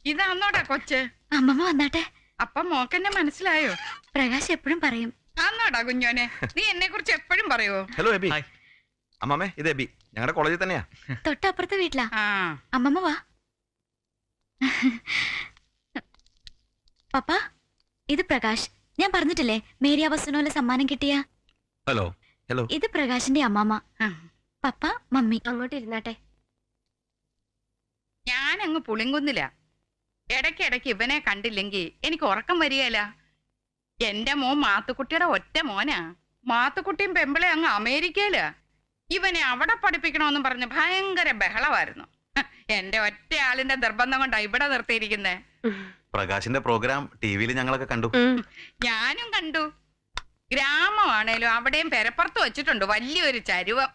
ഇതാന്നോടാ കൊച്ച്? അമ്മമ്മ വന്നാട്ടെ. അപ്പം മോക്കെന്നെ മനസ്സിലായോ? പ്രകാശ് എപ്പോഴും പറയും. ആന്നോടാ കുഞ്ഞോനെ, നീ എന്നെ കുറിച്ച് എപ്പോഴും പറയുവോ? Hello AB. അമ്മാമേ, ഇത് എബി, ഞങ്ങളുടെ കോളേജിൽ തന്നെയാ. തൊട്ടപ്പുറത്തെ വീട്ടിലാ. ആ അമ്മമ്മ വാ. പപ്പ, ഇത് പ്രകാശ്. ഞാൻ പറഞ്ഞിട്ടില്ലേ മേരി അവസനോലെ സമ്മാനം കിട്ടിയ. ഹലോ. ഹലോ. ഇത് പ്രകാശിന്റെ അമ്മാമ്മ. പപ്പ, മമ്മി. അങ്ങോട്ട് ഇരുന്നാട്ടെ. ഞാനങ്ങ് പുളിങ്കുന്നില്ല. ഇടയ്ക്കിടയ്ക്ക് ഇവനെ കണ്ടില്ലെങ്കിൽ എനിക്ക് ഉറക്കം വരികയില്ല. എന്റെ മോൻ മാത്തുക്കുട്ടിയുടെ ഒറ്റ മോനാ. മാത്തുക്കുട്ടിയും പെമ്പിളെ അങ്ങ് അമേരിക്കയില്. ഇവനെ അവിടെ പഠിപ്പിക്കണമെന്നും പറഞ്ഞ് ഭയങ്കര ബഹളമായിരുന്നു. എന്റെ ഒറ്റ ആളിന്റെ നിർബന്ധം കൊണ്ടാ ഇവിടെ നിർത്തിയിരിക്കുന്നേ. പ്രകാശിന്റെ പ്രോഗ്രാം ടിവിയിൽ ഞങ്ങളൊക്കെ കണ്ടു. ഞാനും കണ്ടു. ഗ്രാമമാണേലും അവിടെയും പെരപ്പുറത്ത് വെച്ചിട്ടുണ്ട് വലിയൊരു ചരുവം.